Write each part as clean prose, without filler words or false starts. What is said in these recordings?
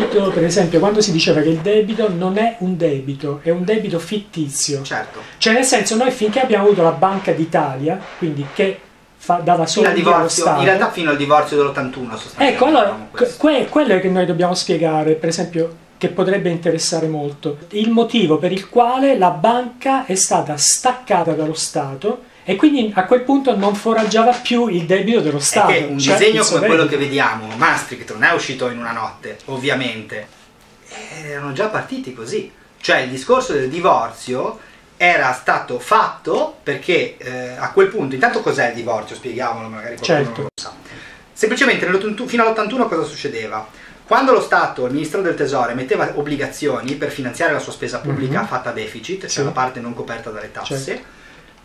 debito, per esempio, quando si diceva che il debito non è un debito, è un debito fittizio. Certo. Cioè, nel senso, noi finché abbiamo avuto la Banca d'Italia, quindi che dava solo allo Stato. In realtà fino al divorzio dell'81 sostanzialmente. Ecco, allora, quello è che noi dobbiamo spiegare, per esempio, che potrebbe interessare molto. Il motivo per il quale la banca è stata staccata dallo Stato e quindi a quel punto non foraggiava più il debito dello Stato. È che un disegno come quello che vediamo, Maastricht non è uscito in una notte, ovviamente. Erano già partiti così. Cioè il discorso del divorzio era stato fatto perché a quel punto, intanto cos'è il divorzio? Spieghiamolo, magari qualcuno non lo sa. Semplicemente fino all'81 cosa succedeva? Quando lo Stato, il Ministero del Tesoro, emetteva obbligazioni per finanziare la sua spesa pubblica fatta a deficit, cioè la parte non coperta dalle tasse,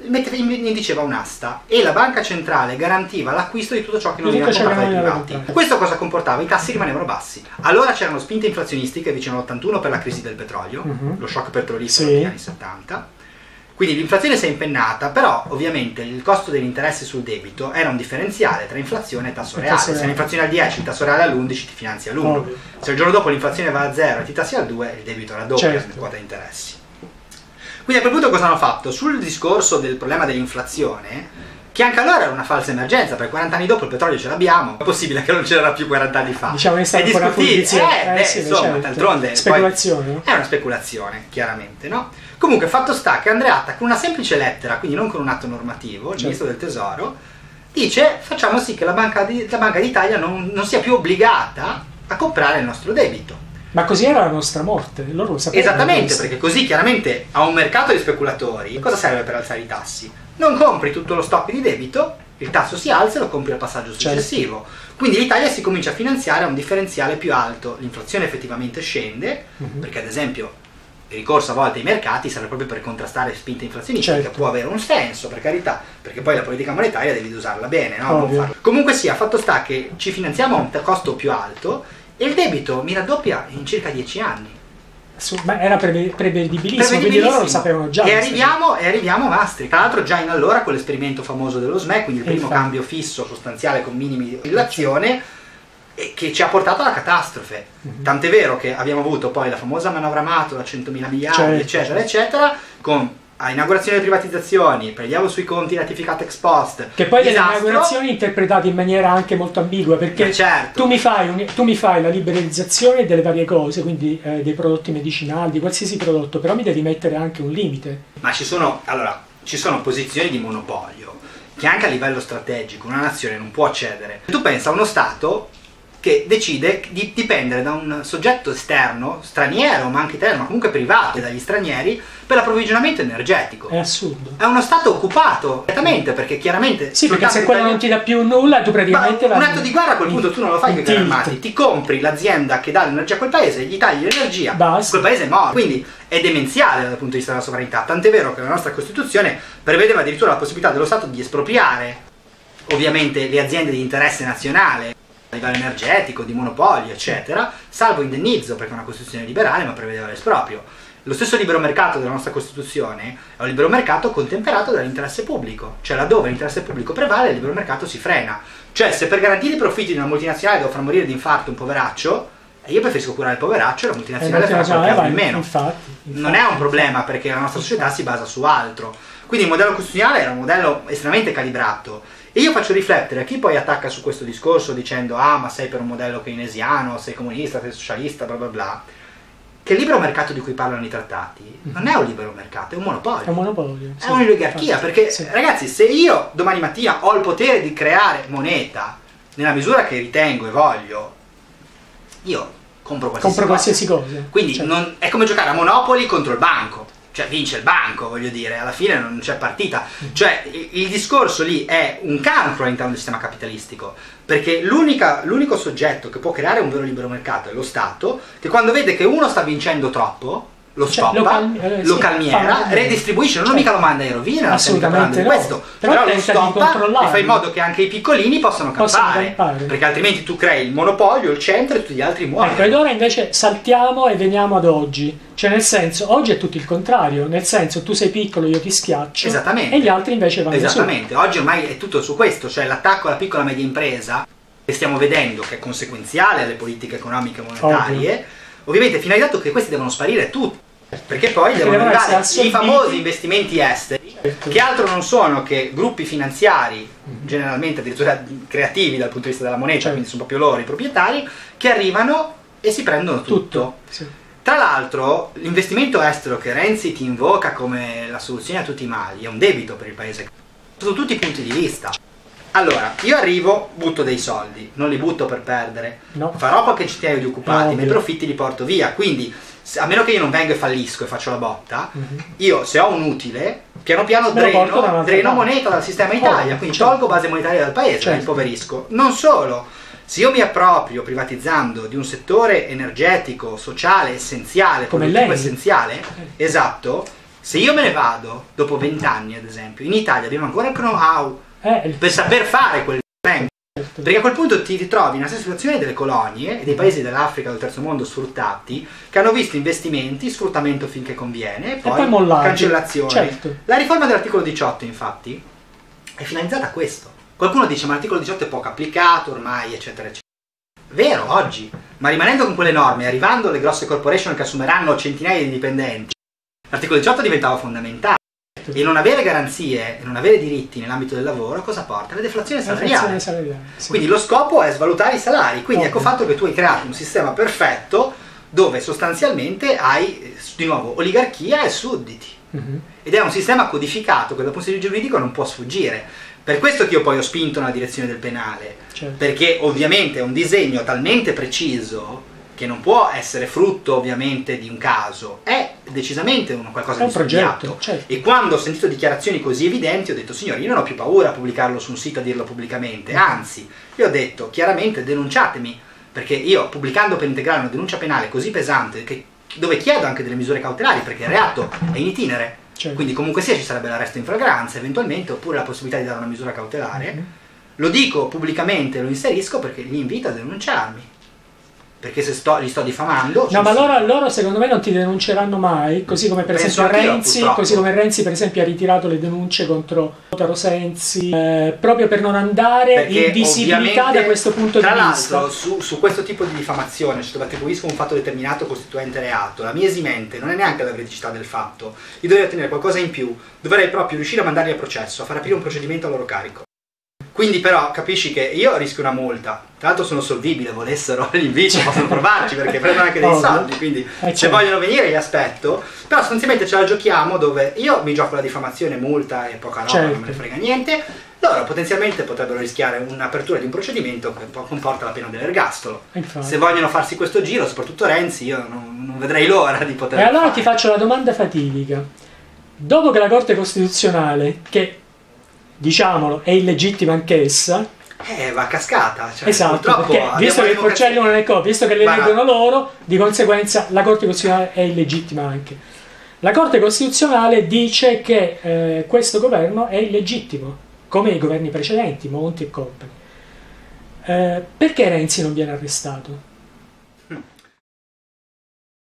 indiceva un'asta e la banca centrale garantiva l'acquisto di tutto ciò che non veniva comprato dai privati. Questo cosa comportava? I tassi rimanevano bassi. Allora c'erano spinte inflazionistiche vicino all'81 per la crisi del petrolio, lo shock petrolifero degli anni 70. Quindi l'inflazione si è impennata, però ovviamente il costo degli interessi sul debito era un differenziale tra inflazione e tasso reale. Se l'inflazione è al 10, il tasso reale è all'11, ti finanzi all'1. Se il giorno dopo l'inflazione va a 0 e ti tassi al 2, il debito raddoppia nel quota di interessi. Quindi a quel punto cosa hanno fatto? Sul discorso del problema dell'inflazione, che anche allora era una falsa emergenza, perché 40 anni dopo il petrolio ce l'abbiamo, è possibile che non c'era più 40 anni fa. Diciamo che è stata una discutibile. Insomma, d'altronde speculazione. È una speculazione, chiaramente, no? Comunque fatto sta che Andreatta con una semplice lettera, quindi non con un atto normativo, il ministro del Tesoro, dice facciamo sì che la Banca d'Italia non sia più obbligata a comprare il nostro debito. Ma così era la nostra morte, loro lo sapevano. Esattamente, perché così chiaramente a un mercato di speculatori cosa serve per alzare i tassi? Non compri tutto lo stock di debito, il tasso si alza e lo compri al passaggio successivo. Quindi l'Italia si comincia a finanziare a un differenziale più alto, l'inflazione effettivamente scende, perché ad esempio il ricorso a volte ai mercati serve proprio per contrastare spinte inflazionistiche, che può avere un senso, per carità, perché poi la politica monetaria devi usarla bene, no? Non farlo. Comunque sia, fatto sta che ci finanziamo a un costo più alto e il debito mi raddoppia in circa 10 anni. Ma era prevedibilissimo, quindi loro lo sapevano già. E arriviamo a Maastricht. Tra l'altro già in allora quell'esperimento famoso dello SME, quindi il primo cambio fisso sostanziale con minimi di oscillazione, che ci ha portato alla catastrofe. Tant'è vero che abbiamo avuto poi la famosa manovra Amato da 100.000 miliardi, eccetera, eccetera, con a inaugurazione delle privatizzazioni, prendiamo sui conti ratificate ex post. Che poi delle inaugurazioni interpretate in maniera anche molto ambigua, perché tu mi fai la liberalizzazione delle varie cose, quindi dei prodotti medicinali, di qualsiasi prodotto, però mi devi mettere anche un limite. Ma ci sono posizioni di monopolio che anche a livello strategico una nazione non può cedere. Tu pensa a uno Stato che decide di dipendere da un soggetto esterno, straniero, ma anche italiano, ma comunque privato, dagli stranieri, per l'approvvigionamento energetico. È assurdo. È uno Stato occupato, esattamente, perché chiaramente... Sì, perché se quello non ti dà più nulla, tu praticamente... un atto di guerra a quel punto tu non lo fai con i carri armati, ti compri l'azienda che dà l'energia a quel paese, gli tagli l'energia, quel paese è morto. Quindi è demenziale dal punto di vista della sovranità, tant'è vero che la nostra Costituzione prevedeva addirittura la possibilità dello Stato di espropriare, ovviamente, le aziende di interesse nazionale, a livello energetico, di monopolio, eccetera, salvo indennizzo, perché è una Costituzione liberale, ma prevedeva l'esproprio. Lo stesso libero mercato della nostra Costituzione è un libero mercato contemperato dall'interesse pubblico, cioè laddove l'interesse pubblico prevale il libero mercato si frena. Cioè se per garantire i profitti di una multinazionale devo far morire di infarto un poveraccio, io preferisco curare il poveraccio e la multinazionale farà qualcosa di meno. Non è un problema, perché la nostra società si basa su altro. Quindi il modello costituzionale era un modello estremamente calibrato. E io faccio riflettere a chi poi attacca su questo discorso dicendo ma sei per un modello keynesiano, sei comunista, sei socialista, bla bla bla, che il libero mercato di cui parlano i trattati non è un libero mercato, è un monopolio. È un monopolio. È un'oligarchia, perché ragazzi, se io domani mattina ho il potere di creare moneta nella misura che ritengo e voglio, io compro qualsiasi cosa. Quindi è come giocare a Monopoli contro il banco. Cioè vince il banco, voglio dire, alla fine non c'è partita. Cioè il discorso lì è un cancro all'interno del sistema capitalistico, perché l'unico soggetto che può creare un vero libero mercato è lo Stato, che quando vede che uno sta vincendo troppo lo stoppa, lo calmiera, redistribuisce, non mica lo manda in rovina, assolutamente di questo, però lo stoppa e fa in modo che anche i piccolini possano campare, perché altrimenti tu crei il monopolio, il centro e tutti gli altri muoiono. Ecco, ed ora invece saltiamo e veniamo ad oggi, cioè nel senso, oggi è tutto il contrario, nel senso tu sei piccolo, io ti schiaccio, e gli altri invece vanno su. Oggi ormai è tutto su questo, cioè l'attacco alla piccola e media impresa che stiamo vedendo, che è conseguenziale alle politiche economiche e monetarie, ovviamente è finalizzato che questi devono sparire tutti, perché poi devono arrivare i famosi investimenti esteri, che altro non sono che gruppi finanziari, generalmente addirittura creativi dal punto di vista della moneta, quindi sono proprio loro i proprietari, che arrivano e si prendono tutto. Tra l'altro l'investimento estero che Renzi ti invoca come la soluzione a tutti i mali è un debito per il paese, sotto tutti i punti di vista. Allora, io arrivo, butto dei soldi, non li butto per perdere, farò qualche centinaio di occupati, i miei profitti li porto via, quindi a meno che io non vengo e fallisco e faccio la botta, io se ho un utile, piano piano dreno moneta dal sistema Italia, quindi tolgo base monetaria dal paese, la impoverisco. Non solo, se io mi approprio privatizzando di un settore energetico, sociale, essenziale, produttivo essenziale, esatto, se io me ne vado dopo 20 anni ad esempio, in Italia abbiamo ancora il know-how per saper fare quel tempo, perché a quel punto ti ritrovi nella stessa situazione delle colonie e dei paesi dell'Africa del terzo mondo sfruttati, che hanno visto investimenti, sfruttamento finché conviene, e poi cancellazione. La riforma dell'articolo 18 infatti è finalizzata a questo. Qualcuno dice ma l'articolo 18 è poco applicato ormai, eccetera eccetera. Vero, oggi, ma rimanendo con quelle norme, arrivando alle grosse corporation che assumeranno centinaia di dipendenti, l'articolo 18 diventava fondamentale. E non avere garanzie e non avere diritti nell'ambito del lavoro cosa porta? La deflazione salariale. Quindi lo scopo è svalutare i salari, quindi ecco fatto che tu hai creato un sistema perfetto dove sostanzialmente hai di nuovo oligarchia e sudditi, ed è un sistema codificato che dal punto di vista giuridico non può sfuggire. Per questo che io poi ho spinto nella direzione del penale, perché ovviamente è un disegno talmente preciso che non può essere frutto ovviamente di un caso, è decisamente qualcosa di studiato. E quando ho sentito dichiarazioni così evidenti ho detto signori, io non ho più paura a pubblicarlo su un sito, a dirlo pubblicamente, anzi io ho detto chiaramente denunciatemi, perché io pubblicando per integrare una denuncia penale così pesante, dove chiedo anche delle misure cautelari perché il reato è in itinere, quindi comunque sia ci sarebbe l'arresto in flagranza eventualmente, oppure la possibilità di dare una misura cautelare, lo dico pubblicamente, lo inserisco perché li invito a denunciarmi. Perché se li sto diffamando... No, ma loro secondo me non ti denunceranno mai, così come per esempio Renzi per esempio ha ritirato le denunce contro Rosenzi, proprio per non andare in visibilità da questo punto di vista. Tra l'altro su questo tipo di diffamazione, cioè dove attribuisco un fatto determinato costituente reato, la mia esimente non è neanche la veridicità del fatto, io dovrei ottenere qualcosa in più, dovrei proprio riuscire a mandarli a processo, a far aprire un procedimento a loro carico. Quindi però capisci che io rischio una multa, tra l'altro sono solvibile, volessero l'invito, possono provarci perché prendono anche dei soldi, quindi se vogliono venire li aspetto, però sostanzialmente ce la giochiamo dove io mi gioco la diffamazione, multa e poca roba, non me ne frega niente, loro potenzialmente potrebbero rischiare un'apertura di un procedimento che comporta la pena dell'ergastolo. Se vogliono farsi questo giro, soprattutto Renzi, io non vedrei l'ora di poter fare. E allora ti faccio la domanda fatidica, dopo che la Corte Costituzionale, che diciamolo, è illegittima anch'essa. Va cascata. Cioè, esatto, perché visto che il porcello non è copia, visto che le leggono loro, di conseguenza la Corte Costituzionale è illegittima anche. La Corte Costituzionale dice che questo governo è illegittimo, come i governi precedenti, Monti e compagni. Perché Renzi non viene arrestato?